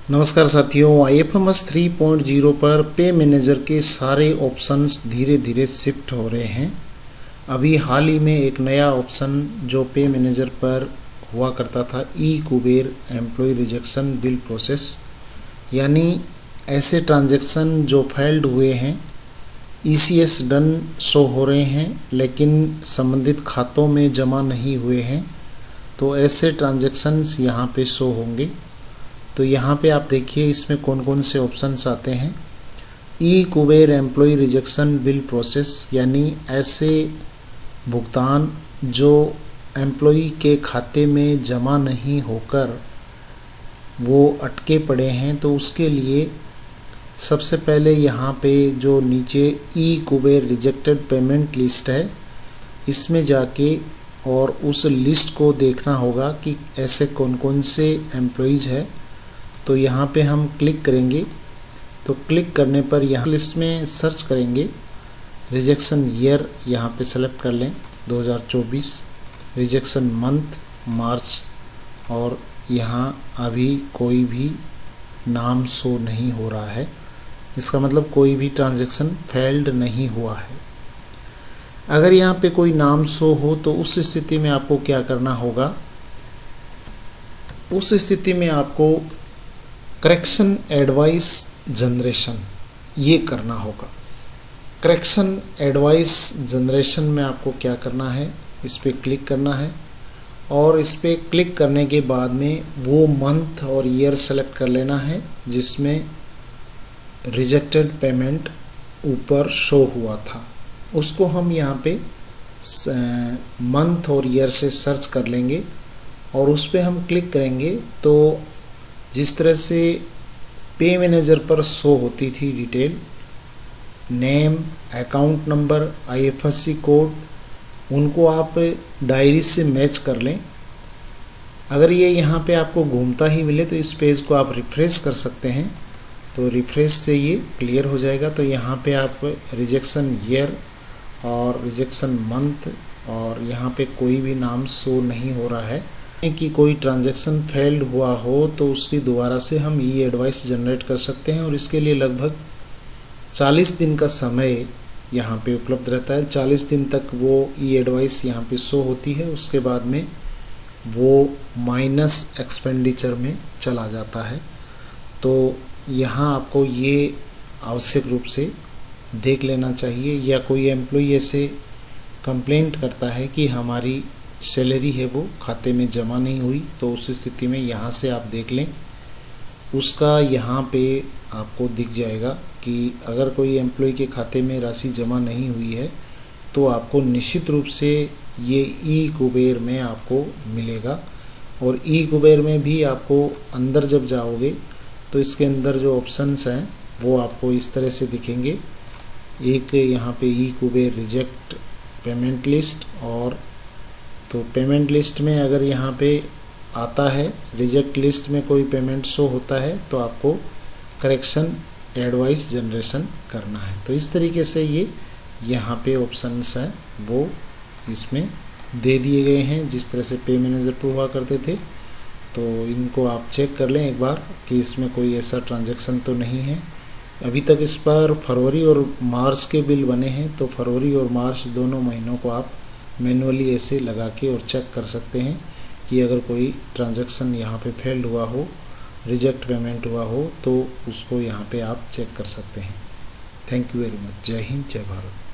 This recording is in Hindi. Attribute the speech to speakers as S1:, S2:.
S1: नमस्कार साथियों, IFMS 3.0 पर पे मैनेजर के सारे ऑप्शंस धीरे धीरे शिफ्ट हो रहे हैं। अभी हाल ही में एक नया ऑप्शन जो पे मैनेजर पर हुआ करता था, e Kuber employ rejection bill process, यानी ऐसे ट्रांजैक्शन जो फेल्ड हुए हैं, ECS डन शो हो रहे हैं लेकिन संबंधित खातों में जमा नहीं हुए हैं, तो ऐसे ट्रांजैक्शंस यहाँ पे शो होंगे। तो यहाँ पे आप देखिए इसमें कौन कौन से ऑप्शंस आते हैं। E Kuber employ rejection bill process, यानी ऐसे भुगतान जो एम्प्लॉय के खाते में जमा नहीं होकर वो अटके पड़े हैं, तो उसके लिए सबसे पहले यहाँ पे जो नीचे ई कुबेर रिजेक्टेड पेमेंट लिस्ट है, इसमें जाके और उस लिस्ट को देखना होगा कि ऐसे कौन कौन से एम्प्लॉयज़ है। तो यहाँ पे हम क्लिक करेंगे, तो क्लिक करने पर यहाँ लिस्ट में सर्च करेंगे, रिजेक्शन ईयर यहाँ पे सेलेक्ट कर लें 2024, रिजेक्शन मंथ मार्च, और यहाँ अभी कोई भी नाम शो नहीं हो रहा है, इसका मतलब कोई भी ट्रांजैक्शन फेल्ड नहीं हुआ है। अगर यहाँ पे कोई नाम शो हो तो उस स्थिति में आपको क्या करना होगा, उस स्थिति में आपको करेक्शन एडवाइस जनरेशन ये करना होगा। करेक्शन एडवाइस जनरेशन में आपको क्या करना है, इस पर क्लिक करना है और इस पर क्लिक करने के बाद में वो मंथ और ईयर सेलेक्ट कर लेना है जिसमें रिजेक्टेड पेमेंट ऊपर शो हुआ था। उसको हम यहाँ पे मंथ और ईयर से सर्च कर लेंगे और उस पर हम क्लिक करेंगे तो जिस तरह से पे मैनेजर पर शो होती थी detail, name, account number, IFSC code, उनको आप डायरी से मैच कर लें। अगर ये यहाँ पे आपको घूमता ही मिले तो इस पेज को आप रिफ़्रेश कर सकते हैं, तो रिफ़्रेश से ये क्लियर हो जाएगा। तो यहाँ पे आप रिजेक्शन ईयर और रिजेक्शन मंथ, और यहाँ पे कोई भी नाम शो नहीं हो रहा है कि कोई ट्रांजैक्शन फेल्ड हुआ हो तो उसकी दोबारा से हम ई एडवाइस जनरेट कर सकते हैं। और इसके लिए लगभग 40 दिन का समय यहाँ पे उपलब्ध रहता है। 40 दिन तक वो ई एडवाइस यहाँ पे शो होती है, उसके बाद में वो माइनस एक्सपेंडिचर में चला जाता है। तो यहाँ आपको ये आवश्यक रूप से देख लेना चाहिए, या कोई एम्प्लॉय ऐसे कंप्लेंट करता है कि हमारी सैलरी है वो खाते में जमा नहीं हुई, तो उस स्थिति में यहाँ से आप देख लें, उसका यहाँ पे आपको दिख जाएगा कि अगर कोई एम्प्लॉय के खाते में राशि जमा नहीं हुई है तो आपको निश्चित रूप से ये ई कुबेर में आपको मिलेगा। और ई कुबेर में भी आपको अंदर जब जाओगे तो इसके अंदर जो ऑप्शंस हैं वो आपको इस तरह से दिखेंगे। एक यहाँ पे ई कुबेर रिजेक्ट पेमेंट लिस्ट, और तो पेमेंट लिस्ट में अगर यहाँ पे आता है रिजेक्ट लिस्ट में कोई पेमेंट शो होता है तो आपको करेक्शन एडवाइस जनरेशन करना है। तो इस तरीके से ये यहाँ पे ऑप्शंस हैं वो इसमें दे दिए गए हैं जिस तरह से पे मैनेजर पर हुआ करते थे। तो इनको आप चेक कर लें एक बार कि इसमें कोई ऐसा ट्रांजैक्शन तो नहीं है। अभी तक इस पर फरवरी और मार्च के बिल बने हैं, तो फरवरी और मार्च दोनों महीनों को आप मैनुअली ऐसे लगा के और चेक कर सकते हैं कि अगर कोई ट्रांजैक्शन यहाँ पे फेल्ड हुआ हो, रिजेक्ट पेमेंट हुआ हो, तो उसको यहाँ पे आप चेक कर सकते हैं। Thank you very much. जय हिंद, जय भारत।